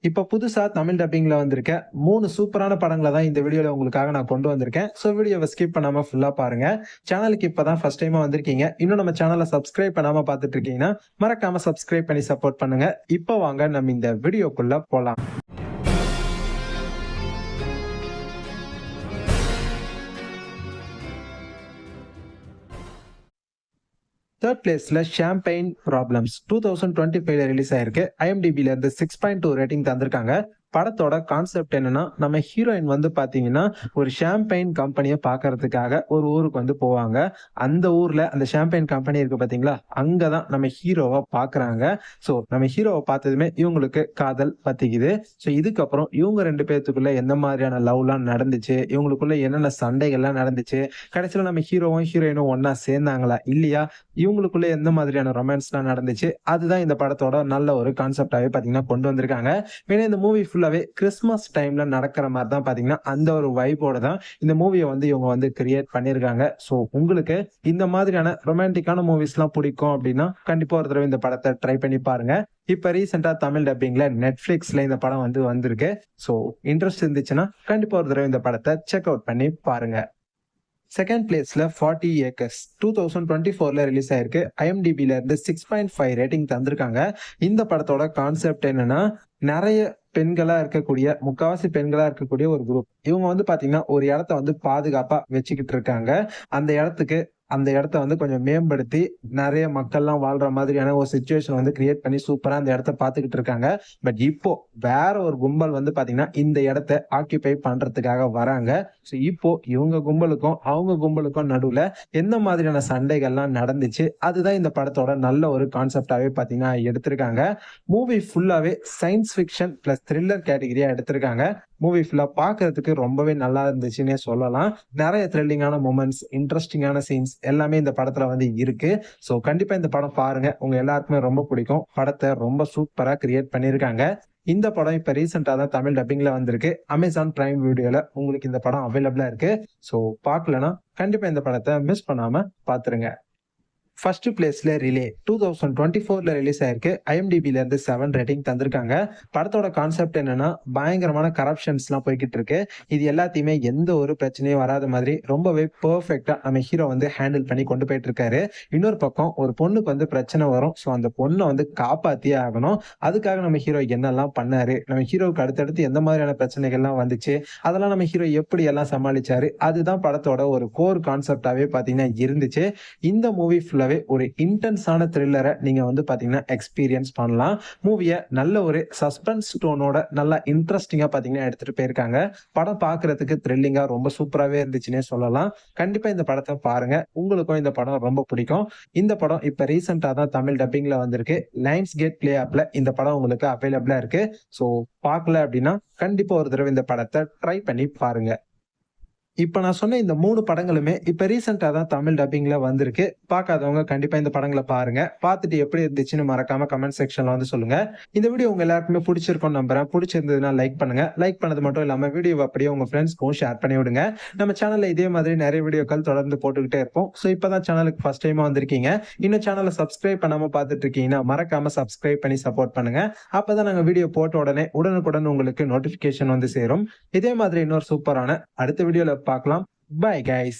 இப்ப புதுசா தமிழ் டப்பிங்ல வந்திருக்க 3 சூப்பரான படங்கள தான் இந்த வீடியோல உங்களுக்காக நான் கொண்டு வந்திருக்கேன். ஸோ வீடியோவ ஸ்கிப் பண்ணாம ஃபுல்லா பாருங்க. சேனலுக்கு இப்பதான் ஃபர்ஸ்ட் டைமா வந்திருக்கீங்க. இன்னும் நம்ம சேனல சப்ஸ்கிரைப் பண்ணாம பார்த்துட்டு இருக்கீங்கன்னா, மறக்காம சப்ஸ்கிரைப் பண்ணி சப்போர்ட் பண்ணுங்க. இப்போ வாங்க நம்ம இந்த வீடியோக்குள்ள போலாம். தேர்ட் பிளேஸ்ல ஷாம்பெயின் ப்ராப்ளம்ஸ் 2025ல ரிலீஸ் ஆயிருக்கு. IMDbல இருந்து 6.2 ரேட்டிங் தந்திருக்காங்க. படத்தோட கான்செப்ட் என்னன்னா, நம்ம ஹீரோயின் வந்து பாத்தீங்கன்னா ஒரு ஷாம்பெயின் கம்பெனிய பாக்குறதுக்காக ஒரு ஊருக்கு வந்து போவாங்க. அந்த ஊர்ல அந்த ஷாம்பெயின் கம்பெனி இருக்கு பாத்தீங்களா, அங்கதான் நம்ம ஹீரோவை பாக்குறாங்க. சோ நம்ம ஹீரோவை பார்த்ததுமே இவங்களுக்கு காதல் பத்திக்குது. சோ இதுக்கப்புறம் இவங்க 2 பேத்துக்குள்ள எந்த மாதிரியான லவ்லாம் நடந்துச்சு, இவங்களுக்குள்ள என்னென்ன சண்டைகள்லாம் நடந்துச்சு, கடைசியில நம்ம ஹீரோவும் ஹீரோயினும் ஒன்னா சேர்ந்தாங்களா இல்லையா, இவங்களுக்குள்ள எந்த மாதிரியான ரொமான்ஸ்லாம் நடந்துச்சு, அதுதான் இந்த படத்தோட நல்ல ஒரு கான்செப்டாவே பாத்தீங்கன்னா கொண்டு வந்திருக்காங்க. ஏன்னா இந்த மூவி ஃபுல்லாவே கிறிஸ்துமஸ் டைம்ல நடக்கிற மாதிரி தான் பாத்தீங்கன்னா அந்த ஒரு வைபோட தான் இந்த மூவியை வந்து இவங்க வந்து கிரியேட் பண்ணிருக்காங்க. சோ உங்களுக்கு இந்த மாதிரியான ரொமான்டிக்கான மூவிஸ் எல்லாம் பிடிக்கும் அப்படின்னா கண்டிப்பா ஒரு தடவை இந்த படத்தை ட்ரை பண்ணி பாருங்க. இப்ப ரீசெண்டா தமிழ் டப்பிங்ல நெட்ஃபிளிக்ஸ்ல இந்த படம் வந்து வந்திருக்கு. சோ இன்ட்ரெஸ்ட் இருந்துச்சுன்னா கண்டிப்பா ஒரு தடவை இந்த படத்தை செக் அவுட் பண்ணி பாருங்க. செகண்ட் பிளேஸ்ல 40 ஏக்கர்ஸ் 2024ல ரிலீஸ் ஆயிருக்கு. IMDbல இருந்து 6.5 ரேட்டிங் தந்திருக்காங்க. இந்த படத்தோட கான்செப்ட் என்னன்னா, நிறைய பெண்களா இருக்கக்கூடிய முக்காவாசி பெண்களா இருக்கக்கூடிய ஒரு குரூப். இவங்க வந்து பாத்தீங்கன்னா ஒரு இடத்த வந்து பாதுகாப்பா வச்சுக்கிட்டு இருக்காங்க. அந்த இடத்த வந்து கொஞ்சம் மேம்படுத்தி நிறைய மக்கள்லாம் வாழ்ற மாதிரியான ஒரு சிச்சுவேஷன் வந்து கிரியேட் பண்ணி சூப்பரா அந்த இடத்த பாத்துக்கிட்டு இருக்காங்க. பட் இப்போ வேற ஒரு கும்பல் வந்து பாத்தீங்கன்னா இந்த இடத்த ஆக்கியபை பண்றதுக்காக வராங்க. சோ இப்போ இவங்க கும்பலுக்கும் அவங்க கும்பலுக்கும் நடுவுல எந்த மாதிரியான சண்டைகள்லாம் நடந்துச்சு, அதுதான் இந்த படத்தோட நல்ல ஒரு கான்செப்டாவே பாத்தீங்கன்னா எடுத்திருக்காங்க. மூவி ஃபுல்லாவே சயின்ஸ் ஃபிக்ஷன் பிளஸ் த்ரில்லர் கேட்டகரியா எடுத்திருக்காங்க. மூவி ஃபுல்லா பாக்குறதுக்கு ரொம்பவே நல்லா இருந்துச்சுன்னே சொல்லலாம். நிறைய த்ரில்லிங்கான மொமெண்ட்ஸ், இன்ட்ரெஸ்டிங்கான சீன்ஸ் எல்லாமே இந்த படத்துல வந்து இருக்கு. சோ கண்டிப்பா இந்த படம் பாருங்க, உங்க எல்லாருக்குமே ரொம்ப பிடிக்கும். படத்தை ரொம்ப சூப்பரா கிரியேட் பண்ணிருக்காங்க. இந்த படம் இப்ப ரீசெண்டா தான் தமிழ் டப்பிங்ல வந்திருக்கு. அமேசான் பிரைம் வீடியோல உங்களுக்கு இந்த படம் அவைலபிளா இருக்கு. சோ பாக்கலனா கண்டிப்பா இந்த படத்தை மிஸ் பண்ணாம பாத்துருங்க. ஃபர்ஸ்ட் பிளேஸ்ல ரிலே 2024ல ரிலீஸ் ஆயிருக்கு. IMDbல இருந்து 7 ரேட்டிங் தந்திருக்காங்க. படத்தோட கான்செப்ட் என்னன்னா, பயங்கரமான கரப்ஷன்ஸ் எல்லாம் போய்கிட்டு இருக்கு. இது எல்லாத்தையுமே எந்த ஒரு பிரச்சனையும் வராத மாதிரி ரொம்பவே பெர்ஃபெக்ட்டா நம்ம ஹீரோ வந்து ஹேண்டில் பண்ணி கொண்டு போயிட்டு இருக்காரு. இன்னொரு பக்கம் ஒரு பொண்ணுக்கு வந்து பிரச்சனை வரும். சோ அந்த பொண்ணை வந்து காப்பாத்தியே ஆகணும். அதுக்காக நம்ம ஹீரோ என்னெல்லாம் பண்ணாரு, நம்ம ஹீரோவுக்கு அடுத்தடுத்து எந்த மாதிரியான பிரச்சனைகள்லாம் வந்துச்சு, அதெல்லாம் நம்ம ஹீரோ எப்படி எல்லாம் சமாளிச்சாரு, அதுதான் படத்தோட ஒரு கோர் கான்செப்டாவே பாத்தீங்கன்னா இருந்துச்சு. இந்த மூவி ஃபுல்லா ஒரு இன்டென்ஸான த்ரில்லரை நீங்க வந்து பாத்தீங்கன்னா எக்ஸ்பீரியன்ஸ் பண்ணலாம். மூவிய நல்ல ஒரு சஸ்பென்ஸ் டோனோட நல்லா இன்ட்ரெஸ்டிங்கா பாத்தீங்கன்னா எடுத்துட்டு போயிருக்காங்க. படம் பாக்குறதுக்கு த்ரில்லிங்கா ரொம்ப சூப்பராவே இருந்துச்சுன்னே சொல்லலாம். கண்டிப்பா இந்த படத்தை பாருங்க, உங்களுக்கும் இந்த படம் ரொம்ப பிடிக்கும். இந்த படம் இப்ப ரீசெண்டா தான் தமிழ் டப்பிங்ல வந்திருக்கு. லைன்ஸ் கேட் பிளே ஆப்ல இந்த படம் உங்களுக்கு அவைலபிளா இருக்கு. சோ பார்க்கல அப்படின்னா கண்டிப்பா ஒரு தடவை இந்த படத்தை ட்ரை பண்ணி பாருங்க. இப்ப நான் சொன்ன இந்த 3 படங்களுமே இப்ப ரீசெண்டா தான் தமிழ் டப்பிங்ல வந்திருக்கு. பார்க்காதவங்க கண்டிப்பா இந்த படங்கள பாருங்க. பார்த்துட்டு எப்படி இருந்துச்சுன்னு மறக்காம கமெண்ட் செக்ஷன்ல வந்து சொல்லுங்க. இந்த வீடியோ உங்க எல்லாருக்குமே பிடிச்சிருக்கும்னு நம்புறேன். பிடிச்சிருந்ததுன்னா லைக் பண்ணுங்க. லைக் பண்ணது மட்டும் இல்லாம வீடியோவை அப்படியே உங்க ஃப்ரெண்ட்ஸ்க்கும் ஷேர் பண்ணி விடுங்க. நம்ம சேனல்ல இதே மாதிரி நிறைய வீடியோக்கள் தொடர்ந்து போட்டுக்கிட்டே இருப்போம். சோ இப்பதான் சேனலுக்கு ஃபர்ஸ்ட் டைமா வந்திருக்கீங்க, இன்னும் சேனலை சப்ஸ்கிரைப் பண்ணாம பார்த்துட்டு இருக்கீங்கன்னா மறக்காம சப்ஸ்கிரைப் பண்ணி சப்போர்ட் பண்ணுங்க. அப்பதான் நாங்க வீடியோ போட்ட உடனே உடனுக்குடன் உங்களுக்கு நோட்டிபிகேஷன் வந்து சேரும். இதே மாதிரி இன்னொரு சூப்பரான அடுத்த வீடியோல பார்க்கலாம். Bye guys.